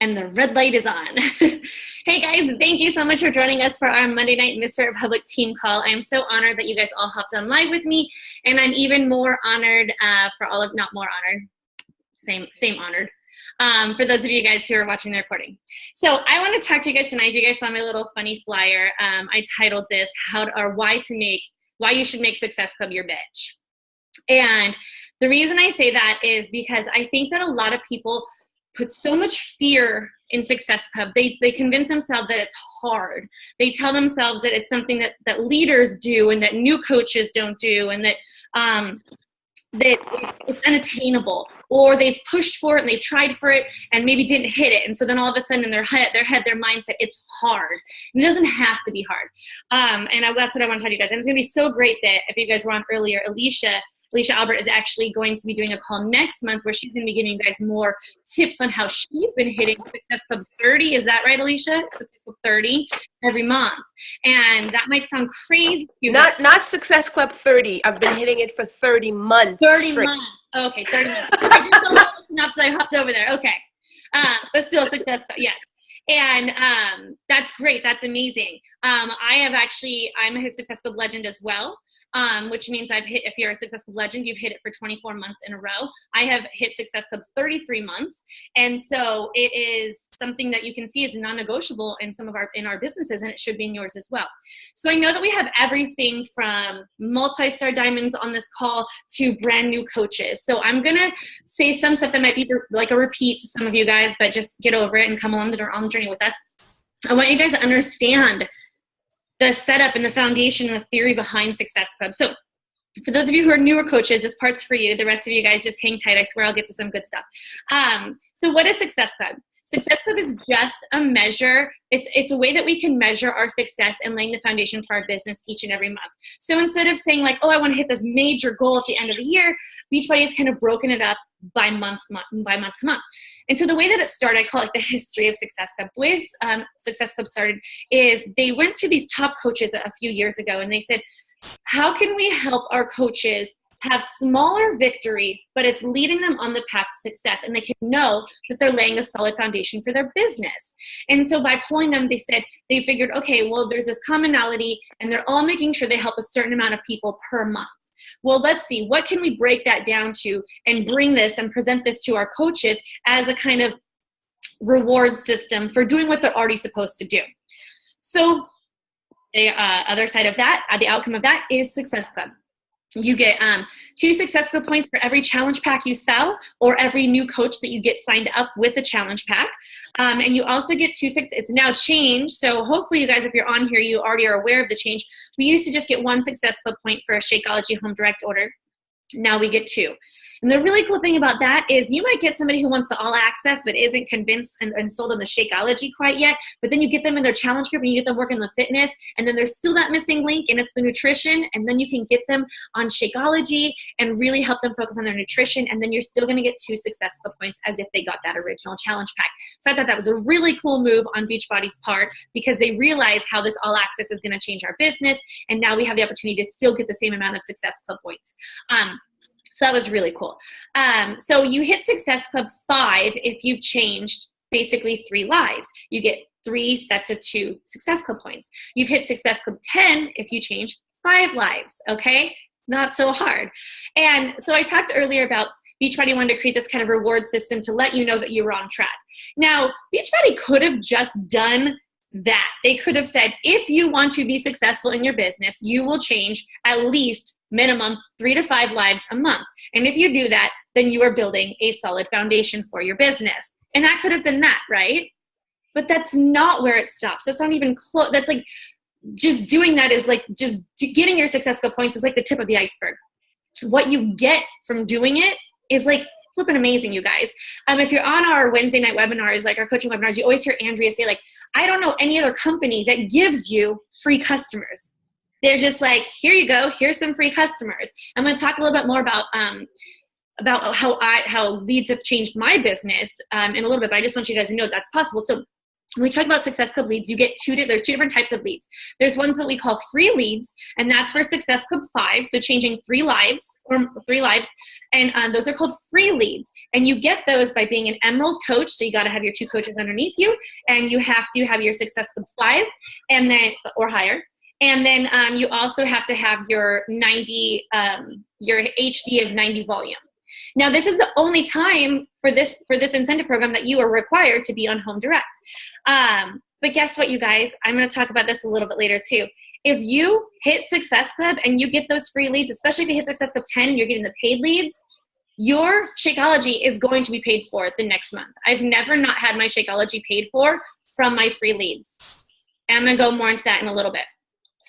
And the red light is on. Hey guys, thank you so much for joining us for our Monday night Mr. Republic team call. I am so honored that you guys all hopped on live with me, and I'm even more honored not more honored, same honored, for those of you guys who are watching the recording. So I want to talk to you guys tonight. If you guys saw my little funny flyer, I titled this why you should make Success Club your bitch. And the reason I say that is because I think that a lot of people put so much fear in Success Club. They convince themselves that it's hard. They tell themselves that it's something that leaders do and that new coaches don't do, and that it's unattainable, or they've pushed for it and they've tried for it and maybe didn't hit it. And so then all of a sudden in their mindset, it's hard. And it doesn't have to be hard. That's what I want to tell you guys. And it's going to be so great that if you guys were on earlier, Alicia Albert is actually going to be doing a call next month where she's going to be giving you guys more tips on how she's been hitting Success Club 30. Is that right, Alicia? Success Club 30 every month. And that might sound crazy. Not Success Club 30. I've been hitting it for 30 months. 30 months. Okay, 30 months. I just don't know the synopsis. I hopped over there. Okay. But still Success Club. Yes. And that's great. That's amazing. I'm a Success Club legend as well. Which means if you're a Success Club legend, you've hit it for 24 months in a row. I have hit Success Club 33 months. And so it is something that you can see is non-negotiable in in our businesses, and it should be in yours as well. So I know that we have everything from multi-star diamonds on this call to brand new coaches. So I'm going to say some stuff that might be like a repeat to some of you guys, but just get over it and come along on the journey with us. I want you guys to understand the setup and the foundation and the theory behind Success Club. So for those of you who are newer coaches, this part's for you. The rest of you guys just hang tight. I swear I'll get to some good stuff. So what is Success Club? Success Club is just a measure. It's a way that we can measure our success and laying the foundation for our business each and every month. So instead of saying like, oh, I want to hit this major goal at the end of the year, Beachbody has kind of broken it up by month to month. And so the way that it started, I call it the history of Success Club. The way Success Club started is they went to these top coaches a few years ago and they said, how can we help our coaches have smaller victories, but it's leading them on the path to success, and they can know that they're laying a solid foundation for their business. And so by pulling them, they figured, okay, well, there's this commonality, and they're all making sure they help a certain amount of people per month. Well, let's see, what can we break that down to and bring this and present this to our coaches as a kind of reward system for doing what they're already supposed to do. So the other side of that, the outcome of that is Success Club. You get 2 Success Club points for every challenge pack you sell or every new coach that you get signed up with a challenge pack. And you also get 2 it's now changed. So hopefully you guys, if you're on here, you already are aware of the change. We used to just get 1 Success Club point for a Shakeology home direct order. Now we get 2. And the really cool thing about that is you might get somebody who wants the all access but isn't convinced and sold on the Shakeology quite yet, but then you get them in their challenge group and you get them working the fitness, and then there's still that missing link, and it's the nutrition, and then you can get them on Shakeology and really help them focus on their nutrition, and then you're still going to get 2 Success Club points as if they got that original challenge pack. So I thought that was a really cool move on Beachbody's part because they realize how this all access is going to change our business, and now we have the opportunity to still get the same amount of Success Club points. So that was really cool. So you hit Success Club 5 if you've changed basically 3 lives. You get 3 sets of 2 Success Club points. You've hit Success Club 10 if you change 5 lives, okay? Not so hard. And so I talked earlier about Beachbody wanted to create this kind of reward system to let you know that you were on track. Now, Beachbody could have just done that. They could have said, if you want to be successful in your business, you will change at least minimum 3 to 5 lives a month. And if you do that, then you are building a solid foundation for your business. And that could have been that, right? But that's not where it stops. That's not even close. That's like just doing that is like just getting your Success Club points is like the tip of the iceberg. What you get from doing it is like flipping amazing, you guys. If you're on our Wednesday night webinars, like our coaching webinars, you always hear Andrea say like, I don't know any other company that gives you free customers. They're just like, here you go, here's some free customers. I'm going to talk a little bit more about how leads have changed my business in a little bit, but I just want you guys to know that's possible. So when we talk about Success Club leads, you get there's two different types of leads. There's ones that we call free leads, and that's for Success Club 5, so changing 3 lives, and those are called free leads. And you get those by being an Emerald coach, so you got to have your 2 coaches underneath you, and you have to have your Success Club 5 and then or higher. And then you also have to have your 90, your HD of 90 volume. Now, this is the only time for this incentive program that you are required to be on Home Direct. But guess what, you guys? I'm going to talk about this a little bit later too. If you hit Success Club and you get those free leads, especially if you hit Success Club 10 and you're getting the paid leads, your Shakeology is going to be paid for the next month. I've never not had my Shakeology paid for from my free leads. And I'm going to go more into that in a little bit.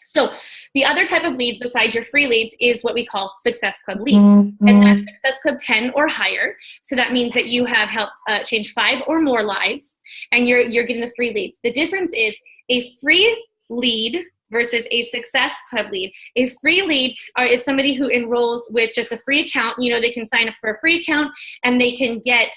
So the other type of leads besides your free leads is what we call Success Club leads. And that's Success Club 10 or higher. So that means that you have helped change 5 or more lives, and you're getting the free leads. The difference is a free lead versus a Success Club lead. A free lead is somebody who enrolls with just a free account. You know, they can sign up for a free account and they can get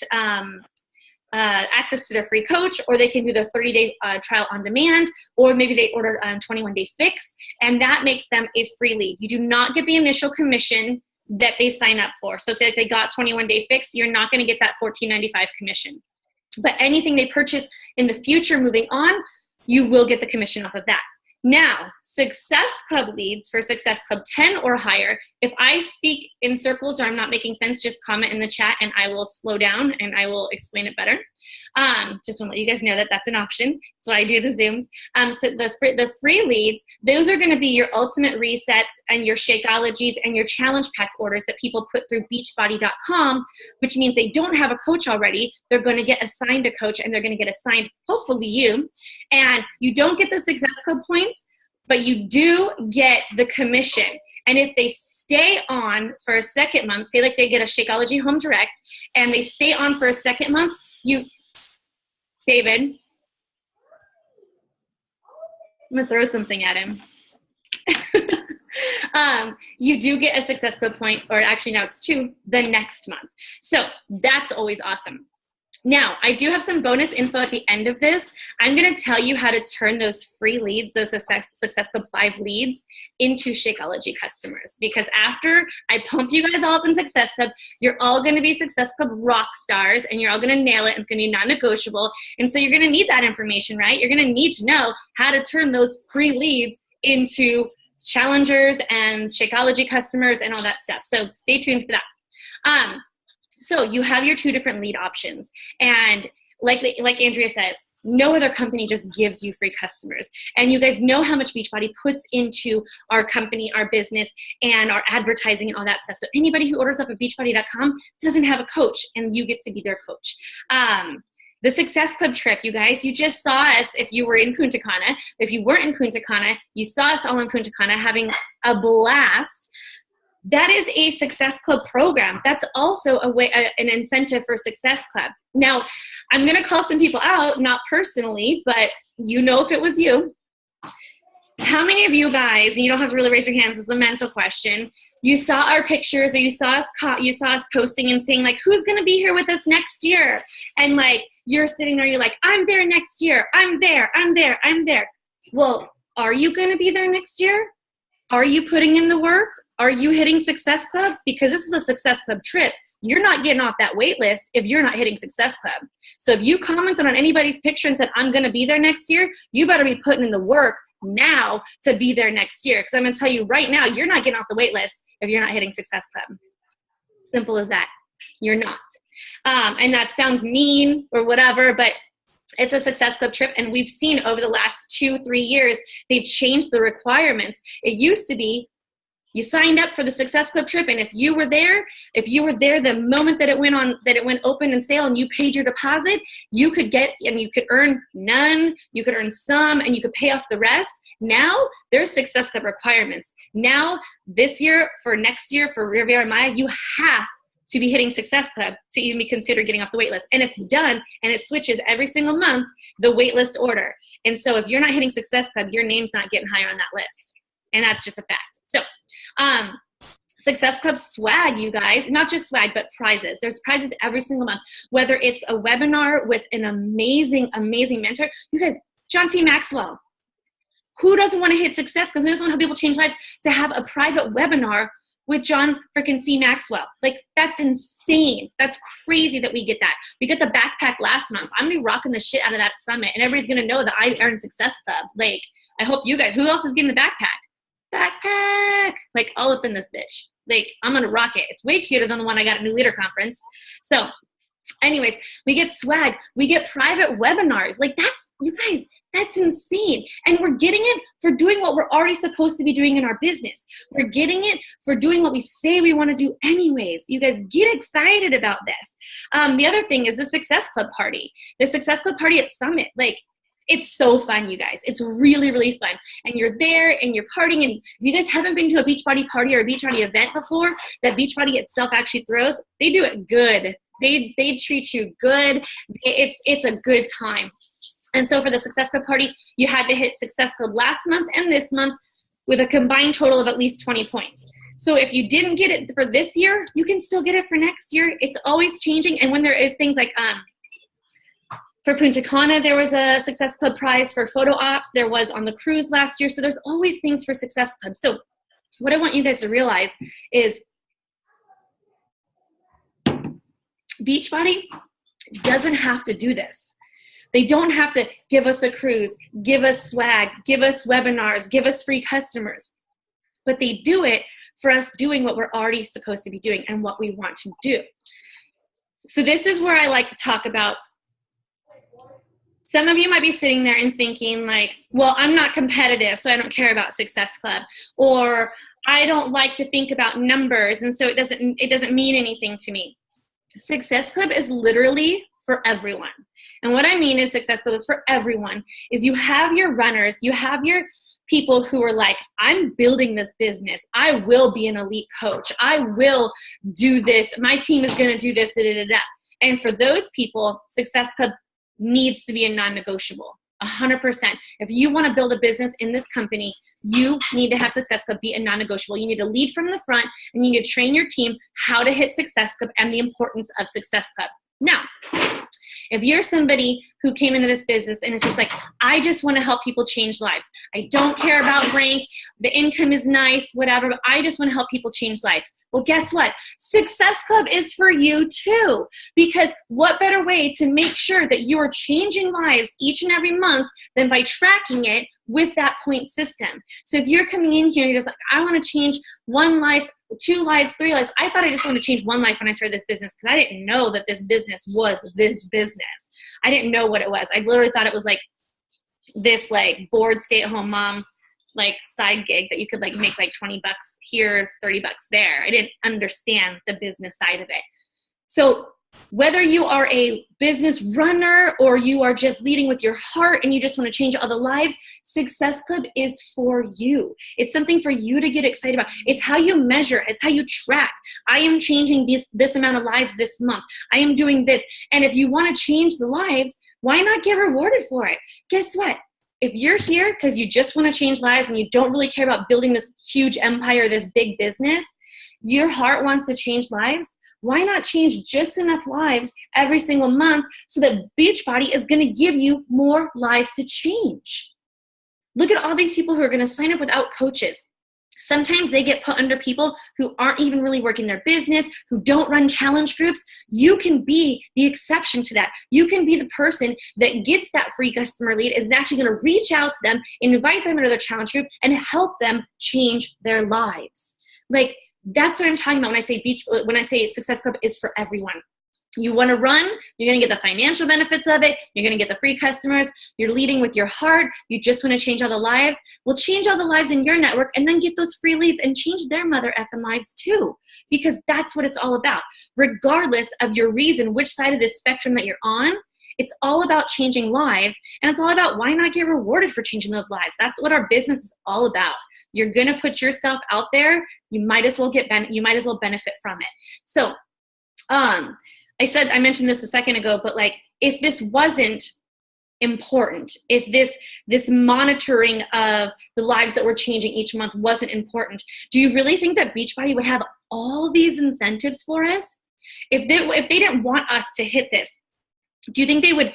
access to their free coach, or they can do their 30-day trial on demand, or maybe they order 21-day fix, and that makes them a free lead. You do not get the initial commission that they sign up for. So say if they got 21-day fix, you're not going to get that $14.95 commission. But anything they purchase in the future moving on, you will get the commission off of that. Now, Success Club leads for Success Club 10 or higher, if I speak in circles or I'm not making sense, just comment in the chat and I will slow down and I will explain it better. Just want to let you guys know that that's an option. That's why I do the Zooms. So the free leads, those are going to be your ultimate resets and your Shakeologies and your challenge pack orders that people put through beachbody.com, which means they don't have a coach already. They're going to get assigned a coach, and they're going to get assigned, hopefully you. And you don't get the Success Club points, but you do get the commission. And if they stay on for a second month, say like they get a Shakeology Home Direct, and they stay on for a second month, David, I'm going to throw something at him. You do get a Success Club point, or actually now it's 2, the next month. So that's always awesome. Now, I do have some bonus info at the end of this. I'm going to tell you how to turn those free leads, those Success Club 5 leads, into Shakeology customers. Because after I pump you guys all up in Success Club, you're all going to be Success Club rock stars, and you're all going to nail it, and it's going to be non-negotiable. And so you're going to need that information, right? You're going to need to know how to turn those free leads into challengers and Shakeology customers and all that stuff. So stay tuned for that. So you have your 2 different lead options, and like Andrea says, no other company just gives you free customers. And you guys know how much Beachbody puts into our company, our business, and our advertising and all that stuff. So anybody who orders up at beachbody.com doesn't have a coach, and you get to be their coach. The Success Club trip, you guys, you just saw us if you were in Punta Cana. If you weren't in Punta Cana, you saw us all in Punta Cana having a blast. That is a Success Club program. That's also an incentive for Success Club. Now, I'm going to call some people out, not personally, but you know if it was you. How many of you guys, and you don't have to really raise your hands, this is a mental question, you saw our pictures, or you saw us posting and saying, like, who's going to be here with us next year? And, like, you're sitting there, you're like, I'm there next year. I'm there. Well, are you going to be there next year? Are you putting in the work? Are you hitting Success Club? Because this is a Success Club trip. You're not getting off that wait list if you're not hitting Success Club. So if you commented on anybody's picture and said, I'm going to be there next year, you better be putting in the work now to be there next year. Because I'm going to tell you right now, you're not getting off the wait list if you're not hitting Success Club. Simple as that. You're not. And that sounds mean or whatever, but it's a Success Club trip, and we've seen over the last 2-3 years, they've changed the requirements. It used to be you signed up for the Success Club trip, and if you were there the moment that it went open and sale, and you paid your deposit, you could earn none, you could earn some, and you could pay off the rest. Now there's Success Club requirements. Now this year, for next year, for Riviera and Maya, you have to be hitting Success Club to even be considered getting off the wait list. And it's done, and it switches every single month, the wait list order. And so if you're not hitting Success Club, your name's not getting higher on that list. And that's just a fact. So Success Club swag, you guys, not just swag, but prizes. There's prizes every single month, whether it's a webinar with an amazing, amazing mentor. You guys, John C. Maxwell, who doesn't want to hit Success Club? Who doesn't want to help people change lives? To have a private webinar with John freaking C. Maxwell. Like, that's insane. That's crazy that we get that. We get the backpack last month. I'm going to be rocking the shit out of that summit, and everybody's going to know that I earned Success Club. Like, I hope you guys, who else is getting the backpack? Backpack, like all up in this bitch. Like, I'm gonna rock it. It's way cuter than the one I got at New Leader Conference. So anyways, we get swag, we get private webinars. Like, that's, you guys, that's insane. And we're getting it for doing what we're already supposed to be doing in our business. We're getting it for doing what we say we want to do anyways. You guys, get excited about this. The other thing is the Success Club party. The Success Club party at Summit. Like, it's so fun, you guys. It's really, really fun. And you're there and you're partying. And if you guys haven't been to a Beachbody party or a Beachbody event before, that Beachbody itself actually throws, they do it good. They treat you good. It's a good time. And so for the Success Club party, you had to hit Success Club last month and this month with a combined total of at least 20 points. So if you didn't get it for this year, you can still get it for next year. It's always changing. And when there is things like, for Punta Cana, there was a Success Club prize. For photo ops, there was on the cruise last year. So there's always things for Success Club. So what I want you guys to realize is Beachbody doesn't have to do this. They don't have to give us a cruise, give us swag, give us webinars, give us free customers. But they do it for us doing what we're already supposed to be doing and what we want to do. So this is where I like to talk about. Some of you might be sitting there and thinking like, well, I'm not competitive, so I don't care about Success Club. Or I don't like to think about numbers, and so it doesn't mean anything to me. Success Club is literally for everyone. And what I mean is Success Club is for everyone, is you have your runners, you have your people who are like, I'm building this business. I will be an elite coach. I will do this. My team is going to do this. Da, da, da, da. And for those people, Success Club needs to be a non-negotiable, 100%. If you want to build a business in this company, you need to have Success Club be a non-negotiable. You need to lead from the front, and you need to train your team how to hit Success Club and the importance of Success Club. Now, if you're somebody who came into this business and it's just like, I just want to help people change lives. I don't care about rank. The income is nice, whatever, but I just want to help people change lives. Well, guess what? Success Club is for you too, because what better way to make sure that you are changing lives each and every month than by tracking it with that point system. So if you're coming in here, you're just like, I want to change one life, 2 lives, 3 lives. I thought I just wanted to change one life when I started this business because I didn't know that this business was this business. I didn't know what it was. I literally thought it was like this like bored stay-at-home mom like side gig that you could like make like 20 bucks here, 30 bucks there. I didn't understand the business side of it. So whether you are a business runner or you are just leading with your heart and you just want to change other lives, Success Club is for you. It's something for you to get excited about. It's how you measure. It's how you track. I am changing this amount of lives this month. I am doing this. And if you want to change the lives, why not get rewarded for it? Guess what? If you're here because you just want to change lives and you don't really care about building this huge empire, this big business, your heart wants to change lives, why not change just enough lives every single month so that Beachbody is going to give you more lives to change? Look at all these people who are going to sign up without coaches. Sometimes they get put under people who aren't even really working their business, who don't run challenge groups. You can be the exception to that. You can be the person that gets that free customer lead, is actually going to reach out to them, invite them into their challenge group, and help them change their lives. Like, that's what I'm talking about when I say Success Club is for everyone. You want to run, you're going to get the financial benefits of it. You're going to get the free customers. You're leading with your heart. You just want to change all the lives. Well, change all the lives in your network and then get those free leads and change their mother effing lives too, because that's what it's all about. Regardless of your reason, which side of this spectrum that you're on, it's all about changing lives, and it's all about why not get rewarded for changing those lives. That's what our business is all about. You're going to put yourself out there. You might as well benefit from it. So, I mentioned this a second ago, but like, if this wasn't important, if this monitoring of the lives that we're changing each month wasn't important, do you really think that Beachbody would have all these incentives for us? If they didn't want us to hit this, do you think they would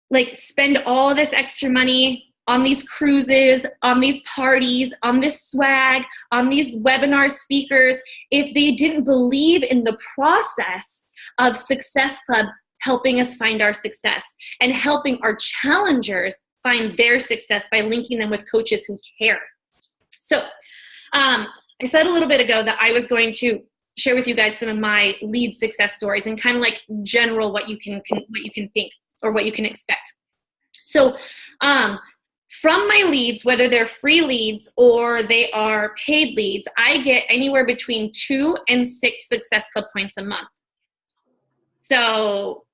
like spend all this extra money on these cruises, on these parties, on this swag, on these webinar speakers, if they didn't believe in the process of Success Club helping us find our success and helping our challengers find their success by linking them with coaches who care? So I said a little bit ago that I was going to share with you guys some of my lead success stories and kind of like general what you can think or what you can expect. So from my leads, whether they're free leads or they are paid leads, I get anywhere between 2 and 6 Success Club points a month. So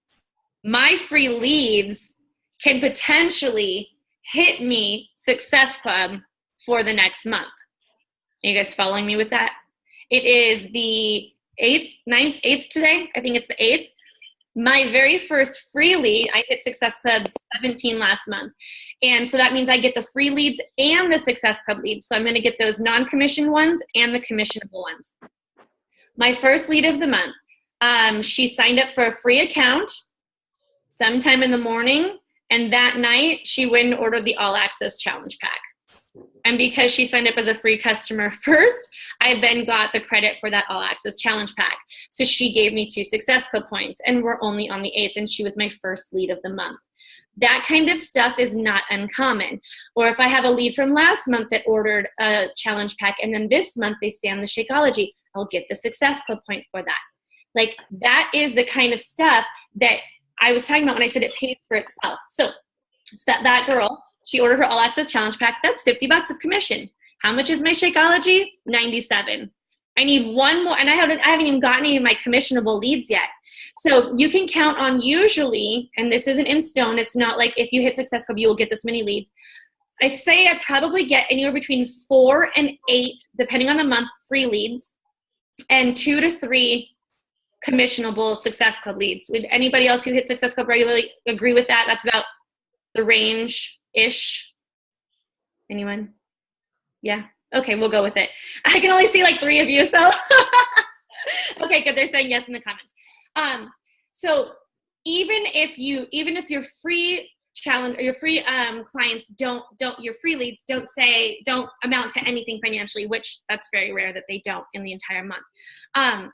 my free leads can potentially hit me Success Club for the next month. Are you guys following me with that? It is the 8th today. I think it's the 8th. My very first free lead, I hit Success Club 17 last month. And so that means I get the free leads and the Success Club leads. So I'm going to get those non-commissioned ones and the commissionable ones. My first lead of the month, she signed up for a free account sometime in the morning. And that night, she went and ordered the All Access Challenge Pack. And because she signed up as a free customer first, I then got the credit for that All Access Challenge Pack. So she gave me 2 Success Club points, and we're only on the 8th, and she was my first lead of the month. That kind of stuff is not uncommon. Or if I have a lead from last month that ordered a challenge pack, and then this month they stay on the Shakeology, I'll get the Success Club point for that. Like, that is the kind of stuff that I was talking about when I said it pays for itself. So that girl, she ordered her All Access Challenge Pack. That's $50 of commission. How much is my Shakeology? $97. I need one more, and I haven't even gotten any of my commissionable leads yet. So you can count on usually, and this isn't in stone, it's not like if you hit Success Club, you will get this many leads. I'd say I probably get anywhere between 4 and 8, depending on the month, free leads, and 2 to 3 commissionable Success Club leads. Would anybody else who hit Success Club regularly agree with that? That's about the range-ish. Anyone? Yeah? Okay, we'll go with it. I can only see like 3 of you, so. Okay, good. They're saying yes in the comments. So even if your free challenge or your free clients your free leads don't amount to anything financially, which that's very rare that they don't in the entire month.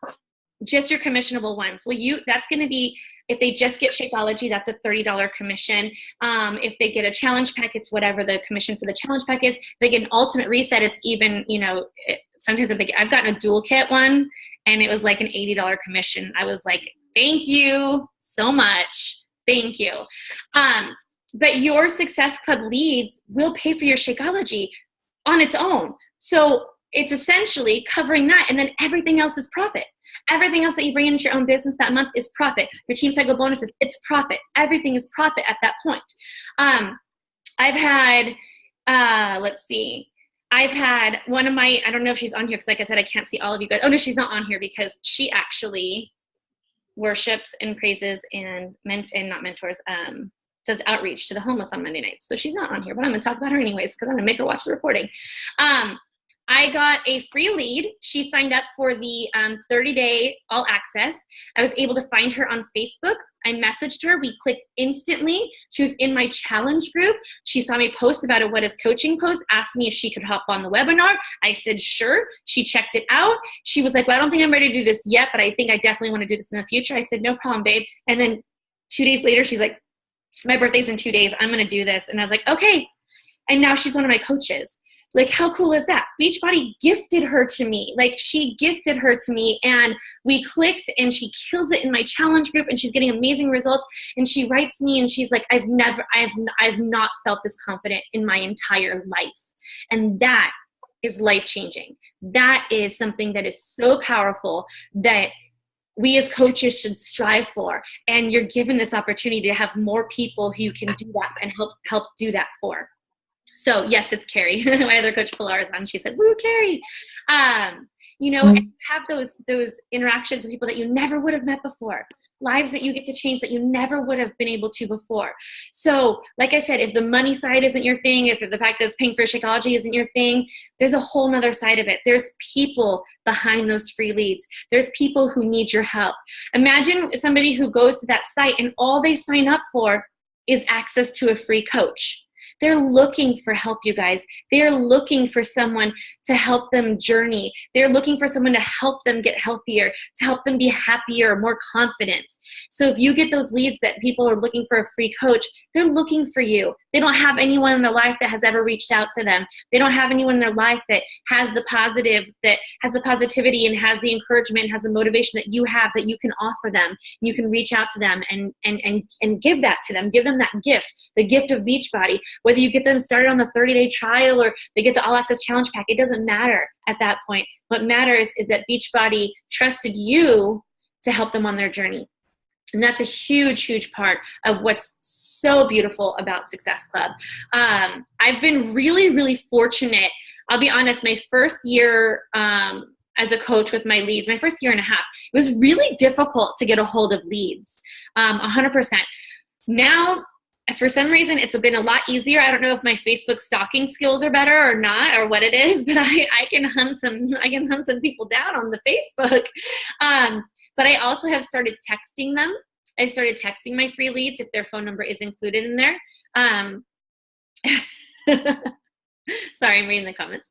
Just your commissionable ones. That's going to be, if they just get Shakeology, that's a $30 commission. If they get a challenge pack, it's whatever the commission for the challenge pack is. If they get an ultimate reset, it's even, sometimes I've gotten a dual kit one and it was like an $80 commission. I was like, thank you so much. Thank you. But your Success Club leads will pay for your Shakeology on its own. So it's essentially covering that, and then everything else is profit. Everything else that you bring into your own business that month is profit. Your Team Cycle bonuses, it's profit. Everything is profit at that point. I've had, I've had one of my, I don't know if she's on here because like I said, I can't see all of you guys. Oh no, she's not on here because she actually worships and praises and not mentors, does outreach to the homeless on Monday nights. So she's not on here, but I'm going to talk about her anyways because I'm going to make her watch the recording. I got a free lead. She signed up for the 30-day all access. I was able to find her on Facebook. I messaged her. We clicked instantly. She was in my challenge group. She saw me post about a What is Coaching post, asked me if she could hop on the webinar. I said, sure. She checked it out. She was like, well, I don't think I'm ready to do this yet, but I think I definitely want to do this in the future. I said, no problem, babe. And then 2 days later, she's like, my birthday's in 2 days. I'm going to do this. And I was like, okay. And now she's one of my coaches. Like, how cool is that? Beachbody gifted her to me. Like, she gifted her to me, and we clicked, and she kills it in my challenge group, and she's getting amazing results. And she writes me, and she's like, I've not felt this confident in my entire life. And that is life-changing. That is something that is so powerful that we as coaches should strive for. And you're given this opportunity to have more people who you can do that and help do that for. So yes, it's Carrie. My other coach Pilar is on. She said, woo, Carrie. you know, and have those interactions with people that you never would have met before, lives that you get to change that you never would have been able to before. So like I said, if the money side isn't your thing, if the fact that it's paying for Shakeology isn't your thing, there's a whole nother side of it. There's people behind those free leads. There's people who need your help. Imagine somebody who goes to that site and all they sign up for is access to a free coach. They're looking for help, you guys. They're looking for someone to help them journey. They're looking for someone to help them get healthier, to help them be happier, more confident. So if you get those leads that people are looking for a free coach, they're looking for you. They don't have anyone in their life that has ever reached out to them. They don't have anyone in their life that has the positive, that has the positivity and has the encouragement, has the motivation that you have, that you can offer them. You can reach out to them and give that to them. Give them that gift, the gift of Beachbody. Whether you get them started on the 30-day trial or they get the All Access Challenge Pack, it doesn't matter at that point. What matters is that Beachbody trusted you to help them on their journey. And that's a huge, huge part of what's so beautiful about Success Club. I've been really, really fortunate. I'll be honest, my first year as a coach with my leads, my first year and a half, it was really difficult to get a hold of leads, 100%. Now, for some reason, it's been a lot easier. I don't know if my Facebook stalking skills are better or not, or what it is, but I can hunt some people down on the Facebook. But I also have started texting them. I started texting my free leads if their phone number is included in there. Sorry, I'm reading the comments.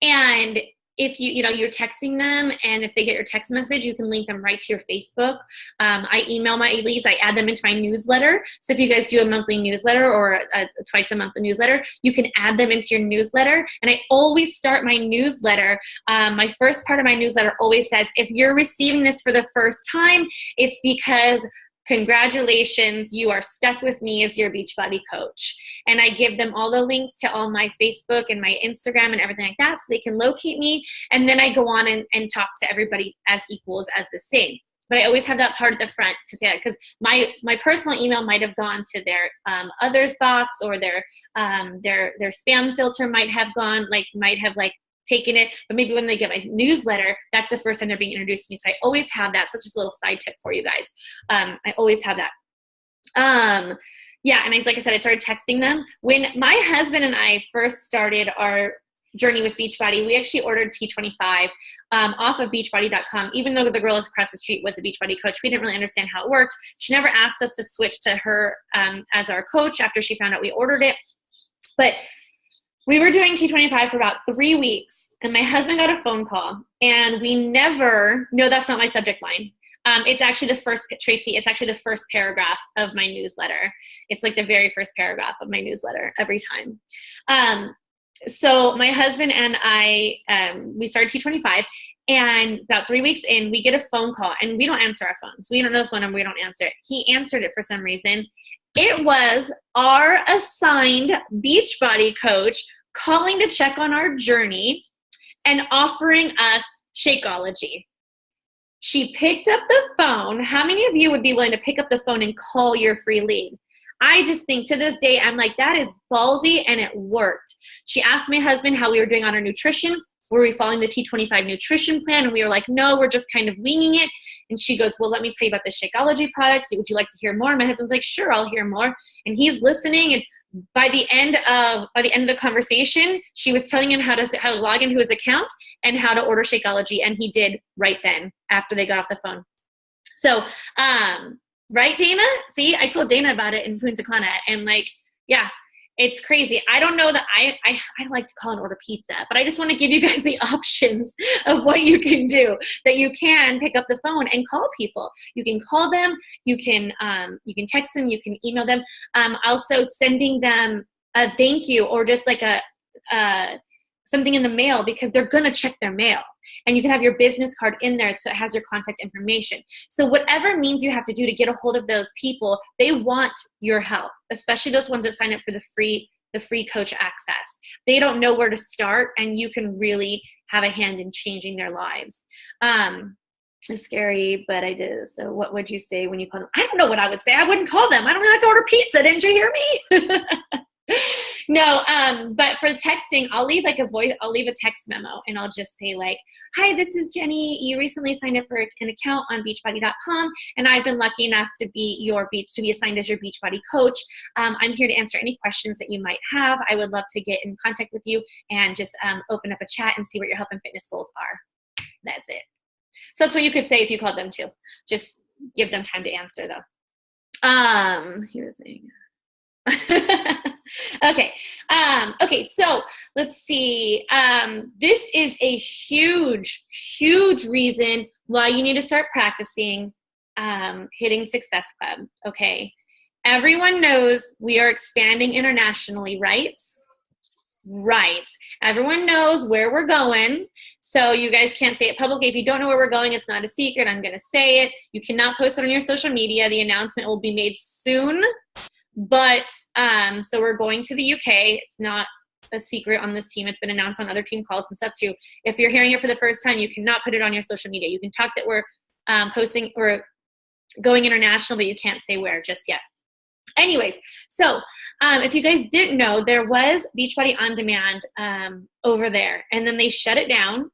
And if you're texting them, and if they get your text message, you can link them right to your Facebook. I email my leads. I add them into my newsletter. So if you guys do a monthly newsletter or a twice a month newsletter, you can add them into your newsletter. And I always start my newsletter. My first part of my newsletter always says, if you're receiving this for the first time, it's because congratulations, you are stuck with me as your Beachbody coach. And I give them all the links to all my Facebook and my Instagram and everything like that so they can locate me. And then I go on and talk to everybody as equals, as the same. But I always have that part at the front to say that, because my personal email might have gone to their others box, or their spam filter might have taken it, but maybe when they get my newsletter, that's the first time they're being introduced to me. So I always have that. So it's just a little side tip for you guys. I always have that. Yeah, and like I said, I started texting them. When my husband and I first started our journey with Beachbody, we actually ordered T25 off of beachbody.com. Even though the girl across the street was a Beachbody coach, we didn't really understand how it worked. She never asked us to switch to her as our coach after she found out we ordered it. But we were doing T25 for about 3 weeks, and my husband got a phone call, and no, that's not my subject line. It's actually the first, Tracy, it's actually the first paragraph of my newsletter. It's like the very first paragraph of my newsletter every time. So my husband and I, we started T25, and about 3 weeks in, we get a phone call, and we don't answer our phones. We don't know the phone number. We don't answer it. He answered it for some reason. It was our assigned Beachbody coach calling to check on our journey and offering us Shakeology. She picked up the phone. How many of you would be willing to pick up the phone and call your free lead? I just think to this day, I'm like, that is ballsy, and it worked. She asked my husband how we were doing on our nutrition. Were we following the T25 nutrition plan? And we were like, no, we're just kind of winging it. And she goes, well, let me tell you about the Shakeology product. Would you like to hear more? And my husband's like, sure, I'll hear more. And he's listening. And by the end of the conversation, she was telling him how to log into his account and how to order Shakeology. And he did right then after they got off the phone. So, right, Dana? See, I told Dana about it in Punta Cana. And yeah. It's crazy. I don't know that I like to call and order pizza, but I just want to give you guys the options of what you can do, that you can pick up the phone and call people. You can call them, you can text them, you can email them. Also sending them a thank you, or just like something in the mail, because they're going to check their mail. And you can have your business card in there so it has your contact information. So whatever means you have to do to get a hold of those people, they want your help, especially those ones that sign up for the free coach access. They don't know where to start, and you can really have a hand in changing their lives. It's scary, but I did. So what would you say when you call them? I don't know what I would say. I wouldn't call them. I don't like to order pizza. Didn't you hear me? No, but for texting, I'll leave a text memo and I'll just say like, hi, this is Jenny. You recently signed up for an account on beachbody.com and I've been lucky enough to be assigned as your Beachbody coach. I'm here to answer any questions that you might have. I would love to get in contact with you and just open up a chat and see what your health and fitness goals are. That's it. So that's what you could say if you called them too. Just give them time to answer though. Here's a Okay. Okay. So let's see. This is a huge, huge reason why you need to start practicing hitting Success Club. Okay. Everyone knows we are expanding internationally, right? Right. Everyone knows where we're going. So you guys can't say it publicly. If you don't know where we're going, it's not a secret. I'm going to say it. You cannot post it on your social media. The announcement will be made soon. But so we're going to the UK. It's not a secret on this team. It's been announced on other team calls and stuff too. If you're hearing it for the first time, you cannot put it on your social media. You can talk that we're posting or going international, but you can't say where just yet. Anyways, so if you guys didn't know, there was Beachbody On Demand over there, and then they shut it down.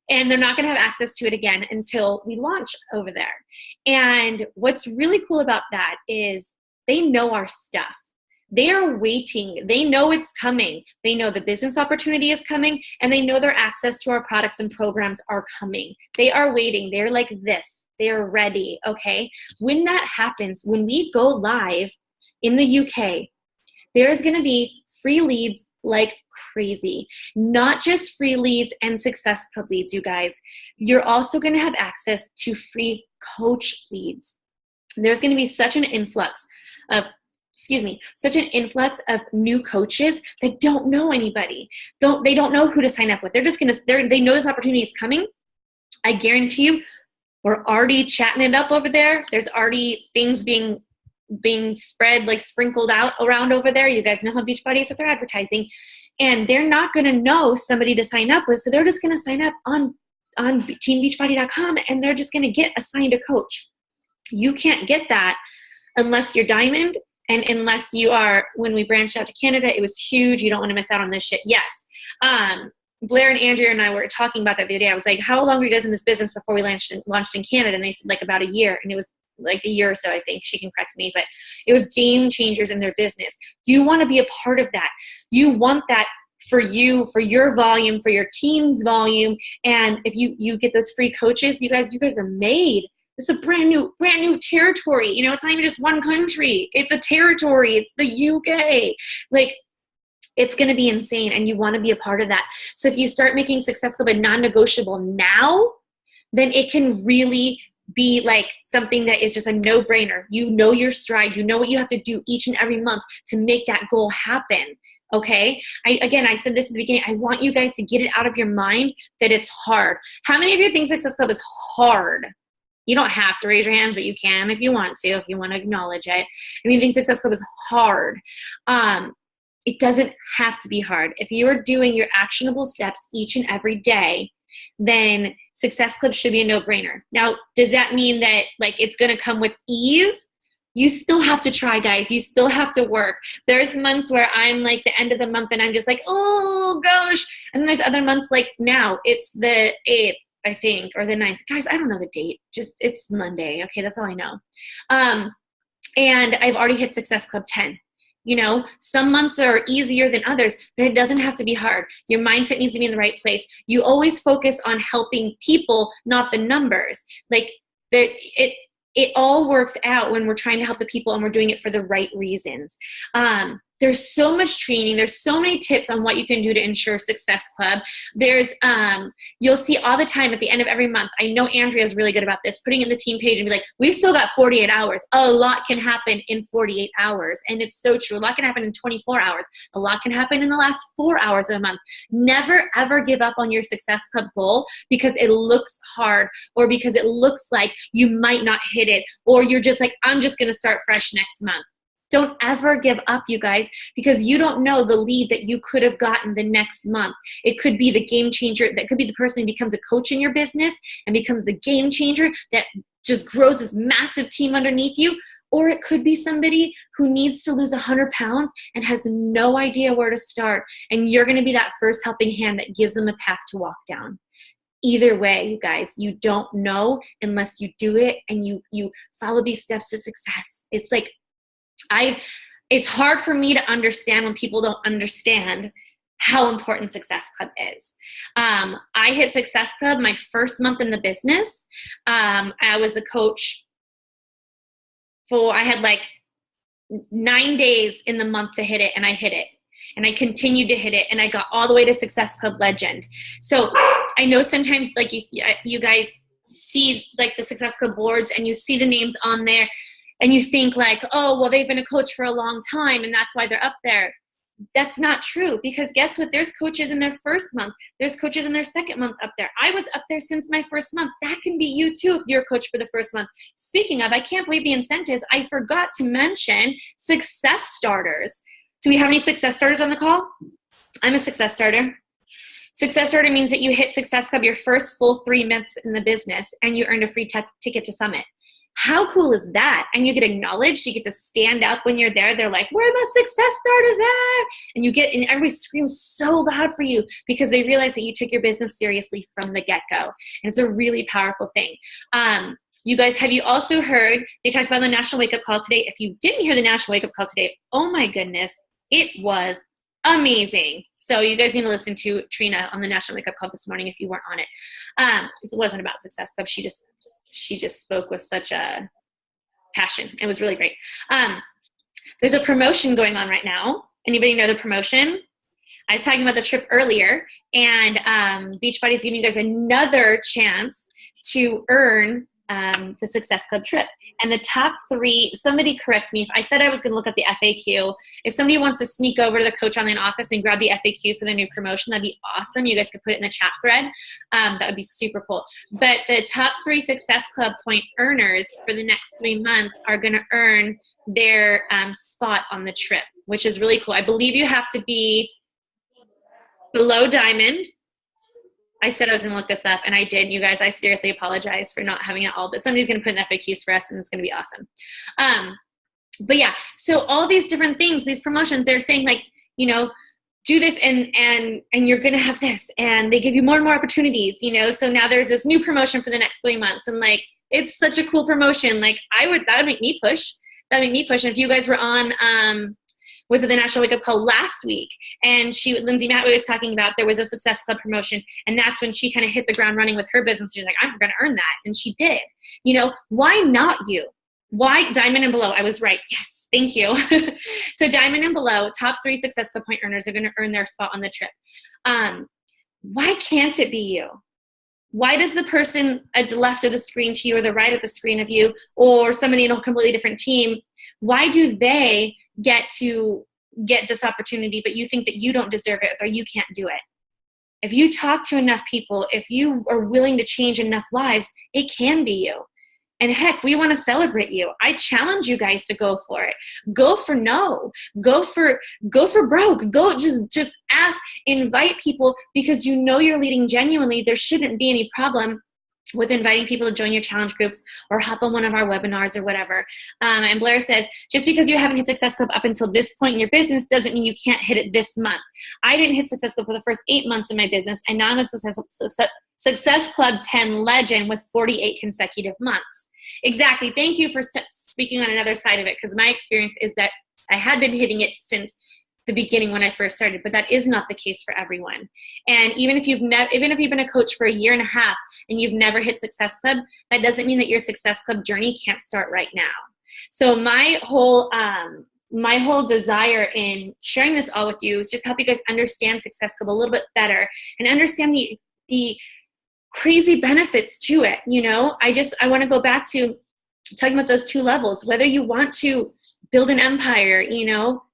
And they're not going to have access to it again until we launch over there. And what's really cool about that is they know our stuff. They are waiting. They know it's coming. They know the business opportunity is coming, and they know their access to our products and programs are coming. They are waiting. They're like this. They are ready, okay? When that happens, when we go live in the UK, there's going to be free leads like crazy. Not just free leads and Success Club leads, you guys. You're also going to have access to free coach leads. There's going to be such an influx of new coaches that don't know anybody. They don't know who to sign up with. They know this opportunity is coming. I guarantee you, we're already chatting it up over there. There's already things being spread, like sprinkled out around over there. You guys know how Beachbody is with their advertising, and they're not going to know somebody to sign up with. So they're just going to sign up on teambeachbody.com and they're just going to get assigned a coach. You can't get that unless you're diamond and unless you are, when we branched out to Canada, it was huge. You don't want to miss out on this shit. Yes. Blair and Andrea and I were talking about that the other day. I was like, how long were you guys in this business before we launched in Canada? And they said like about a year. And it was like a year or so, I think. She can correct me, but it was game changers in their business. You want to be a part of that. You want that for you, for your volume, for your team's volume. And if you get those free coaches, you guys are made. It's a brand new territory. You know, it's not even just one country. It's a territory. It's the UK. Like, it's going to be insane, and you want to be a part of that. So if you start making Success Club a non-negotiable now, then it can really be like something that is just a no-brainer. You know your stride. You know what you have to do each and every month to make that goal happen. Okay? I said this at the beginning. I want you guys to get it out of your mind that it's hard. How many of you think Success Club is hard? You don't have to raise your hands, but you can if you want to acknowledge it. If you think Success Club is hard, it doesn't have to be hard. If you are doing your actionable steps each and every day, then Success Club should be a no-brainer. Now, does that mean that like it's going to come with ease? You still have to try, guys. You still have to work. There's months where I'm like the end of the month and I'm just like, oh gosh. And then there's other months like now. It's the 8th, I think, or the 9th. Guys, I don't know the date. Just it's Monday. Okay, that's all I know. And I've already hit Success Club 10. You know, some months are easier than others, but it doesn't have to be hard. Your mindset needs to be in the right place. You always focus on helping people, not the numbers. Like it all works out when we're trying to help the people and we're doing it for the right reasons. There's so much training. There's so many tips on what you can do to ensure Success Club. There's, you'll see all the time at the end of every month. I know Andrea is really good about this, putting in the team page and be like, we've still got 48 hours. A lot can happen in 48 hours. And it's so true. A lot can happen in 24 hours. A lot can happen in the last 4 hours of a month. Never, ever give up on your Success Club goal because it looks hard or because it looks like you might not hit it or you're just like, I'm just going to start fresh next month. Don't ever give up, you guys, because you don't know the lead that you could have gotten the next month. It could be the game changer. That could be the person who becomes a coach in your business and becomes the game changer that just grows this massive team underneath you. Or it could be somebody who needs to lose 100 pounds and has no idea where to start. And you're going to be that first helping hand that gives them a path to walk down. Either way, you guys, you don't know unless you do it and you follow these steps to success. It's like, it's hard for me to understand when people don't understand how important Success Club is. I hit Success Club my first month in the business. I was a coach I had like 9 days in the month to hit it, and I hit it. And I continued to hit it, and I got all the way to Success Club Legend. So I know sometimes like you guys see like the Success Club boards and you see the names on there and you think like, oh, well, they've been a coach for a long time and that's why they're up there. That's not true, because guess what? There's coaches in their first month. There's coaches in their second month up there. I was up there since my first month. That can be you too if you're a coach for the first month. Speaking of, I can't believe the incentives. I forgot to mention success starters. Do we have any success starters on the call? I'm a success starter. Success starter means that you hit Success Club your first full 3 months in the business and you earned a free ticket to Summit. How cool is that? And you get acknowledged. You get to stand up when you're there. They're like, where are the success starters at? And everybody screams so loud for you because they realize that you took your business seriously from the get-go. And it's a really powerful thing. You guys, have you also heard, they talked about the National Wake Up Call today. If you didn't hear the National Wake Up Call today, oh my goodness, it was amazing. So you guys need to listen to Trina on the National Wake Up Call this morning if you weren't on it. It wasn't about Success Club. She just spoke with such a passion. It was really great. There's a promotion going on right now. Anybody know the promotion? I was talking about the trip earlier, and Beachbody's giving you guys another chance to earn the Success Club trip. And the top 3, somebody correct me. I said I was going to look at the FAQ. If somebody wants to sneak over to the Coach Online office and grab the FAQ for the new promotion, that'd be awesome. You guys could put it in the chat thread. That would be super cool. But the top 3 Success Club point earners for the next 3 months are going to earn their spot on the trip, which is really cool. I believe you have to be below diamond. I said I was going to look this up, and I did. You guys, I seriously apologize for not having it all, but somebody's going to put in FAQs for us, and it's going to be awesome. But yeah, so all these different things, these promotions, they're saying like, you know, do this and you're going to have this, and they give you more and more opportunities, you know. So now there's this new promotion for the next 3 months, and like, it's such a cool promotion. Like that would make me push. That would make me push. And if you guys were on, was it the National Wake Up Call last week? And Lindsay Matway was talking about there was a Success Club promotion, and that's when she kind of hit the ground running with her business. She's like, I'm going to earn that. And she did. You know, why not you? Why diamond and below? I was right. Yes, thank you. So diamond and below, top 3 Success Club point earners are going to earn their spot on the trip. Why can't it be you? Why does the person at the left of the screen to you or the right of the screen of you or somebody in a completely different team, why do they get this opportunity, but you think that you don't deserve it or you can't do it? If you talk to enough people, if you are willing to change enough lives, it can be you. And heck, we want to celebrate you. I challenge you guys to go for it. Go for no. Go for broke. Go just ask, invite people, because you know you're leading genuinely. There shouldn't be any problem with inviting people to join your challenge groups or hop on one of our webinars or whatever. And Blair says, just because you haven't hit Success Club up until this point in your business doesn't mean you can't hit it this month. I didn't hit Success Club for the first 8 months in my business, and now I'm a Success Club 10 legend with 48 consecutive months. Exactly. Thank you for speaking on another side of it, because my experience is that I had been hitting it since the beginning when I first started, but that is not the case for everyone. And even if you've been a coach for a year and a half and you've never hit Success Club, that doesn't mean that your Success Club journey can't start right now. So my whole desire in sharing this all with you is just help you guys understand Success Club a little bit better and understand the crazy benefits to it. You know, I want to go back to talking about those 2 levels. Whether you want to build an empire, you know,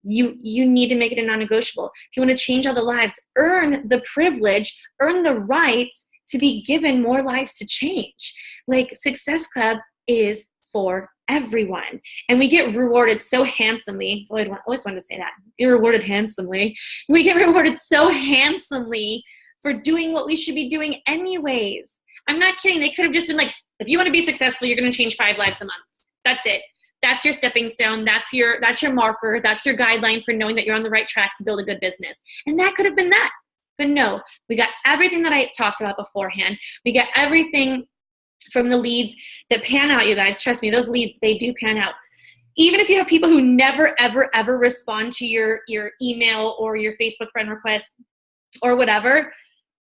you need to make it a non-negotiable. If you want to change all the lives, earn the privilege, earn the right to be given more lives to change. Like, Success Club is for everyone. And we get rewarded so handsomely. Floyd always wanted to say that. You're rewarded handsomely. We get rewarded so handsomely for doing what we should be doing anyways. I'm not kidding. They could have just been like, if you want to be successful, you're going to change 5 lives a month. That's it. That's your stepping stone. That's your marker. That's your guideline for knowing that you're on the right track to build a good business. And that could have been that. But no, we got everything that I talked about beforehand. We got everything from the leads that pan out, you guys. Trust me, those leads, they do pan out. Even if you have people who never, ever, ever respond to your email or your Facebook friend request or whatever,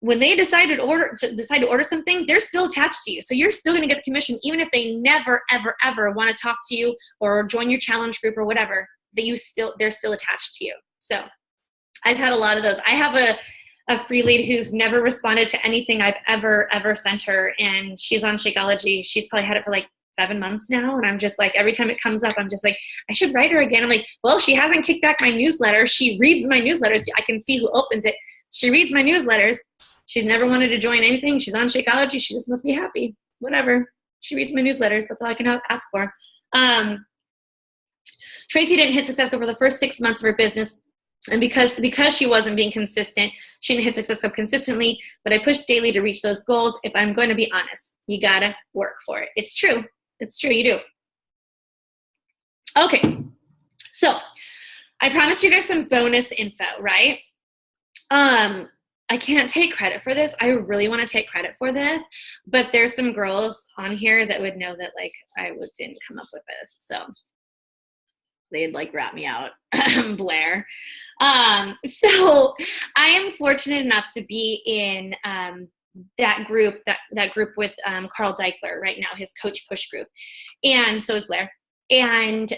when they decide to order something, they're still attached to you. So you're still going to get the commission, even if they never, ever, ever want to talk to you or join your challenge group or whatever, they're still attached to you. So I've had a lot of those. I have a free lead who's never responded to anything I've ever sent her. And she's on Shakeology. She's probably had it for like 7 months now. And I'm just like, every time it comes up, I'm just like, I should write her again. I'm like, well, she hasn't kicked back my newsletter. She reads my newsletters. I can see who opens it. She reads my newsletters. She's never wanted to join anything. She's on Shakeology. She just must be happy. Whatever. She reads my newsletters. That's all I can ask for. Tracy didn't hit Success Club for the first 6 months of her business. And because she wasn't being consistent, she didn't hit Success Club consistently, but I pushed daily to reach those goals. If I'm going to be honest, you got to work for it. It's true. It's true. You do. Okay. So I promised you guys some bonus info, right? I can't take credit for this. I really want to take credit for this, but there's some girls on here that would know that like didn't come up with this. So they'd like rat me out, Blair. So I am fortunate enough to be in that group with Carl Deichler right now, his Coach Push group. And so is Blair. And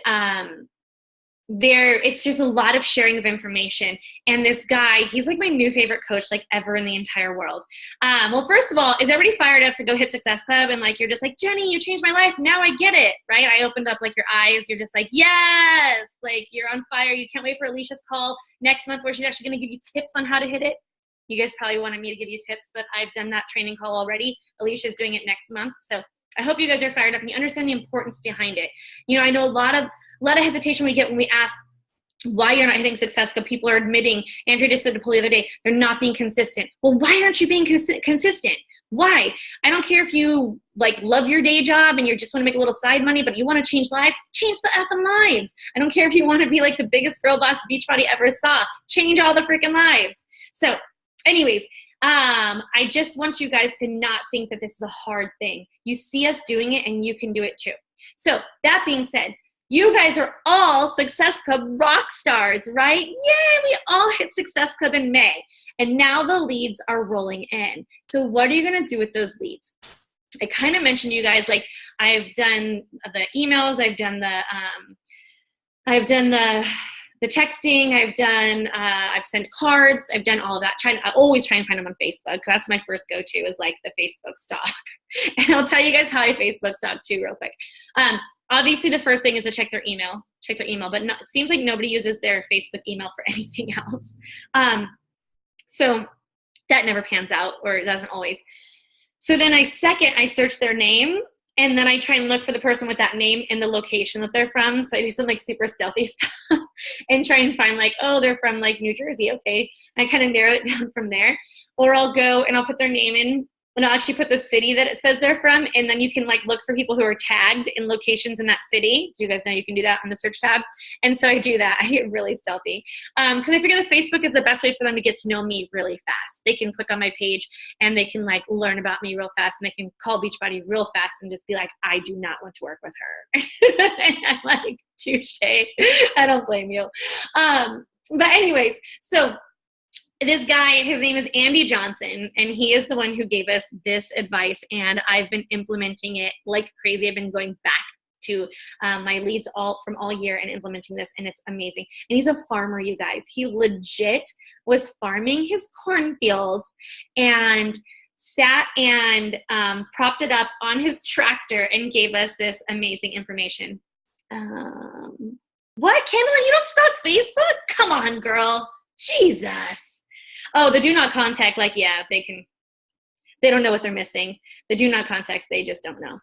it's just a lot of sharing of information. And this guy, he's like my new favorite coach like ever in the entire world. Well, first of all, is everybody fired up to go hit Success Club? And like, you're just like, Jenny, you changed my life. Now I get it, right? I opened up like your eyes. You're just like, yes, like you're on fire. You can't wait for Alicia's call next month where she's actually going to give you tips on how to hit it. You guys probably wanted me to give you tips, but I've done that training call already. Alicia's doing it next month. So I hope you guys are fired up and you understand the importance behind it. You know, I know a lot of hesitation we get when we ask why you're not hitting Success Club. People are admitting, Andrea just said the poll the other day, they're not being consistent. Well, why aren't you being consistent? Why? I don't care if you like love your day job and you just want to make a little side money, but you want to change lives, change the effing lives. I don't care if you want to be like the biggest girl boss Beachbody ever saw, change all the freaking lives. So anyways, I just want you guys to not think that this is a hard thing. You see us doing it and you can do it too. So that being said, you guys are all Success Club rock stars, right? Yay, we all hit Success Club in May. And now the leads are rolling in. So what are you going to do with those leads? I kind of mentioned to you guys, like I've done the emails, I've done the texting, I've sent cards, I've done all of that. I always try and find them on Facebook. That's my first go-to is like the Facebook stalk. And I'll tell you guys how I Facebook stalk too real quick. Obviously the first thing is to check their email, but it seems like nobody uses their Facebook email for anything else. So that never pans out, or it doesn't always. So then I search their name, and then I try and look for the person with that name and the location that they're from. So I do some like super stealthy stuff and try and find like, oh, they're from like New Jersey. Okay. And I kind of narrow it down from there. Or I'll go and I'll put their name in, and I'll actually put the city that it says they're from. And then you can like look for people who are tagged in locations in that city. Do you guys know you can do that on the search tab? And so I do that. I get really stealthy because I figure that Facebook is the best way for them to get to know me really fast. They can click on my page and they can like learn about me real fast, and they can call Beachbody real fast and just be like, I do not want to work with her. And I'm like, touche. I don't blame you. But anyways, so this guy, his name is Andy Johnson, and he is the one who gave us this advice, and I've been implementing it like crazy. I've been going back to my leads from all year and implementing this, and it's amazing. And he's a farmer, you guys. He legit was farming his cornfields and sat and propped it up on his tractor and gave us this amazing information. What, Candela, you don't stalk Facebook? Come on, girl. Jesus. Oh, the do not contact, like, yeah, they don't know what they're missing. The do not contacts, they just don't know.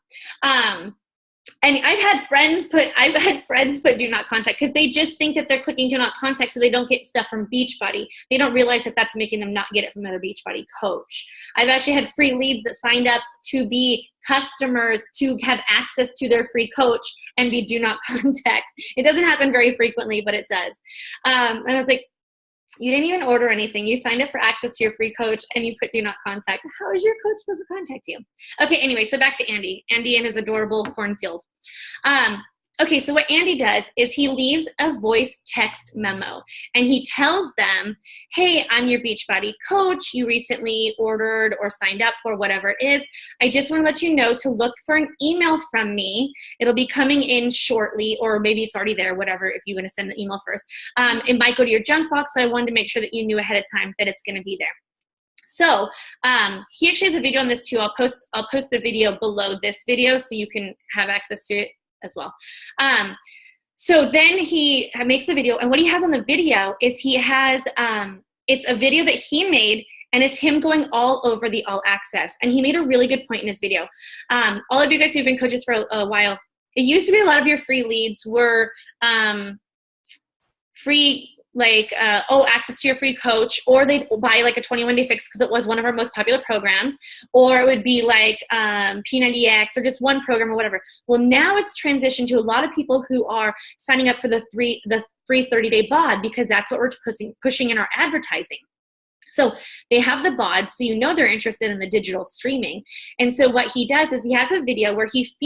And I've had friends put do not contact because they just think that they're clicking do not contact so they don't get stuff from Beachbody. They don't realize that that's making them not get it from another Beachbody coach. I've actually had free leads that signed up to be customers to have access to their free coach and be do not contact. It doesn't happen very frequently, but it does. And I was like, you didn't even order anything. You signed up for access to your free coach and you put do not contact. How is your coach supposed to contact you? Okay, anyway, so back to Andy and his adorable cornfield. Okay, so what Andy does is he leaves a voice text memo and he tells them, hey, I'm your Beachbody coach. You recently ordered or signed up for whatever it is. I just want to let you know to look for an email from me. It'll be coming in shortly, or maybe it's already there, whatever, if you're going to send the email first. It might go to your junk box, so I wanted to make sure that you knew ahead of time that it's going to be there. So he actually has a video on this too. I'll post the video below this video so you can have access to it as well. So then he makes the video, and what he has on the video is he has, it's a video that he made, and it's him going all over the All Access. And he made a really good point in his video. All of you guys who've been coaches for a while, it used to be a lot of your free leads were free, like, access to your free coach, or they'd buy like a 21-day fix because it was one of our most popular programs, or it would be like P90X or just one program or whatever. Well, now it's transitioned to a lot of people who are signing up for the free 30-day bod because that's what we're pushing in our advertising. So they have the bod, so you know they're interested in the digital streaming. And so what he does is he has a video where he's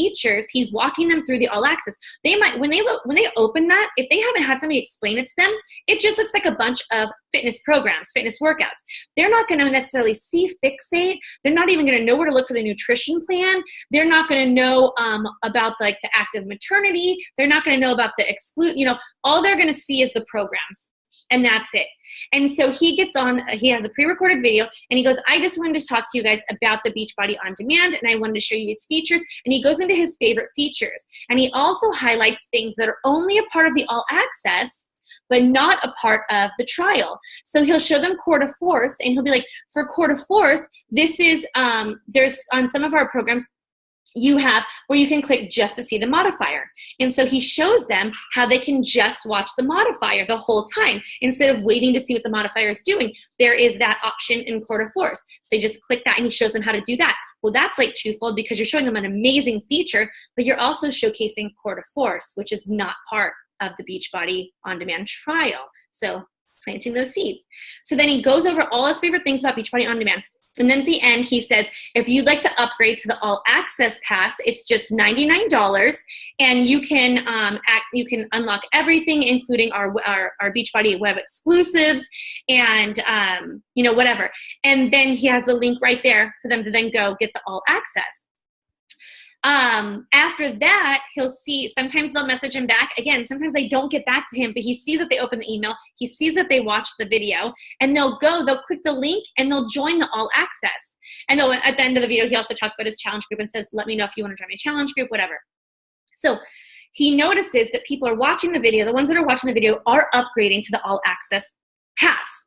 walking them through the All Access. They might, when they open that, if they haven't had somebody explain it to them, it just looks like a bunch of fitness programs, fitness workouts. They're not going to necessarily see Fixate. They're not even going to know where to look for the nutrition plan. They're not going to know about like the active maternity. They're not going to know about the exclude, all they're going to see is the programs. And that's it. And so he gets on, he has a pre-recorded video, and he goes, I just wanted to talk to you guys about the Beachbody On Demand, and I wanted to show you these features. And he goes into his favorite features. And he also highlights things that are only a part of the All Access, but not a part of the trial. So he'll show them Core to Force, and he'll be like, for Core to Force, this is, there's on some of our programs, you have where you can click just to see the modifier. And so he shows them how they can just watch the modifier the whole time instead of waiting to see what the modifier is doing. There is that option in Core to Force. So you just click that and he shows them how to do that. Well, that's like twofold because you're showing them an amazing feature, but you're also showcasing Core to Force, which is not part of the Beachbody On Demand trial. So planting those seeds. So then he goes over all his favorite things about Beachbody On Demand. And then at the end, he says, if you'd like to upgrade to the All Access Pass, it's just $99, and you can unlock everything, including our Beachbody web exclusives and whatever. And then he has the link right there for them to then go get the All Access. After that, he'll see, sometimes they'll message him back. Again, sometimes they don't get back to him, but he sees that they open the email. He sees that they watched the video, and they'll click the link and they'll join the All Access. And then at the end of the video, he also talks about his challenge group and says, let me know if you want to join my challenge group, whatever. So he notices that people are watching the video. The ones that are watching the video are upgrading to the All Access Pass.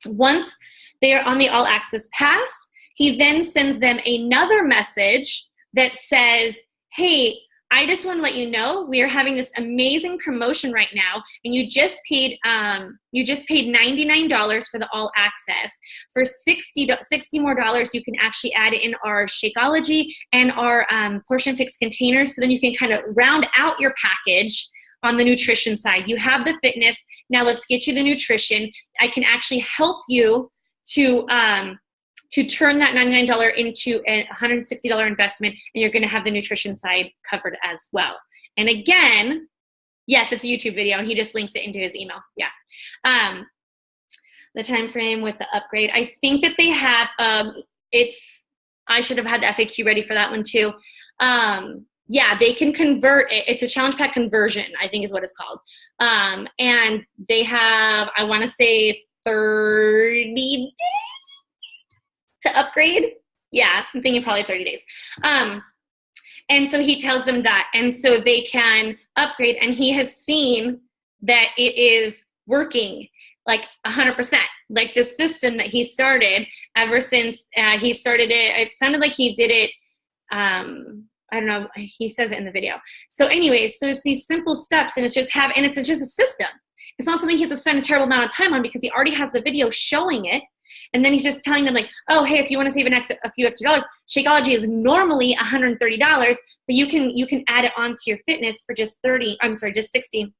Once they are on the All Access Pass, he then sends them another message that says, hey, I just want to let you know we are having this amazing promotion right now, and you just paid $99 for the All Access. For $60 more dollars, you can actually add in our Shakeology and our Portion Fix containers, so then you can kind of round out your package on the nutrition side. You have the fitness, now let's get you the nutrition. I can actually help you to turn that $99 into a $160 investment, and you're going to have the nutrition side covered as well. And again, yes, it's a YouTube video, and he just links it into his email. Yeah. The time frame with the upgrade. I think that they have, I should have had the FAQ ready for that one too. Yeah, they can convert it. It's a challenge pack conversion, I think is what it's called. And they have, I want to say 30 days to upgrade. Yeah, I'm thinking probably 30 days. And so he tells them that, and so they can upgrade, and he has seen that it is working like 100%. Like the system that he started ever since he started it, it sounded like he did it I don't know. He says it in the video. So anyways, so it's these simple steps, and it's just a system. It's not something he has to spend a terrible amount of time on because he already has the video showing it. And then he's just telling them like, oh, hey, if you want to save a few extra dollars, Shakeology is normally $130, but you can add it onto your fitness for just just 60.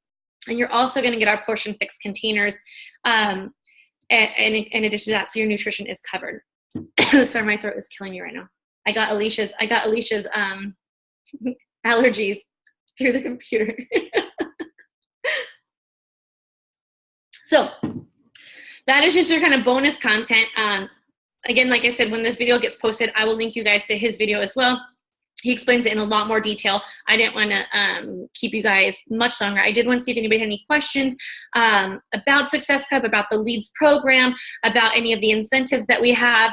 And you're also going to get our portion fix containers in addition to that, so your nutrition is covered. Sorry, my throat is killing me right now. I got Alicia's allergies through the computer. So that is just your kind of bonus content. Again, like I said, when this video gets posted, I will link you guys to his video as well. He explains it in a lot more detail. I didn't want to keep you guys much longer. I did want to see if anybody had any questions about Success Club, about the Leads program, about any of the incentives that we have,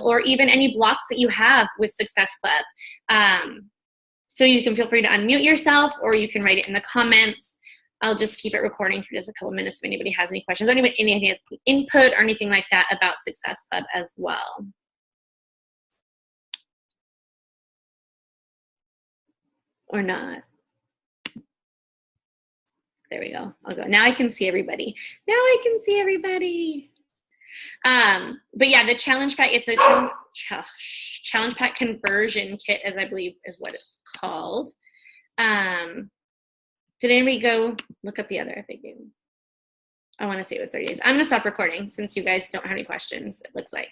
or even any blocks that you have with Success Club. So you can feel free to unmute yourself, or you can write it in the comments. I'll just keep it recording for just a couple minutes if anybody has any questions, or anybody has input or anything like that about Success Club as well. Or not. There we go. I'll go. Now I can see everybody. But yeah, the challenge pack, it's a challenge pack conversion kit, as I believe is what it's called. Did anybody go look up the other FAQ? I want to say it was 30 days. I'm going to stop recording since you guys don't have any questions, it looks like.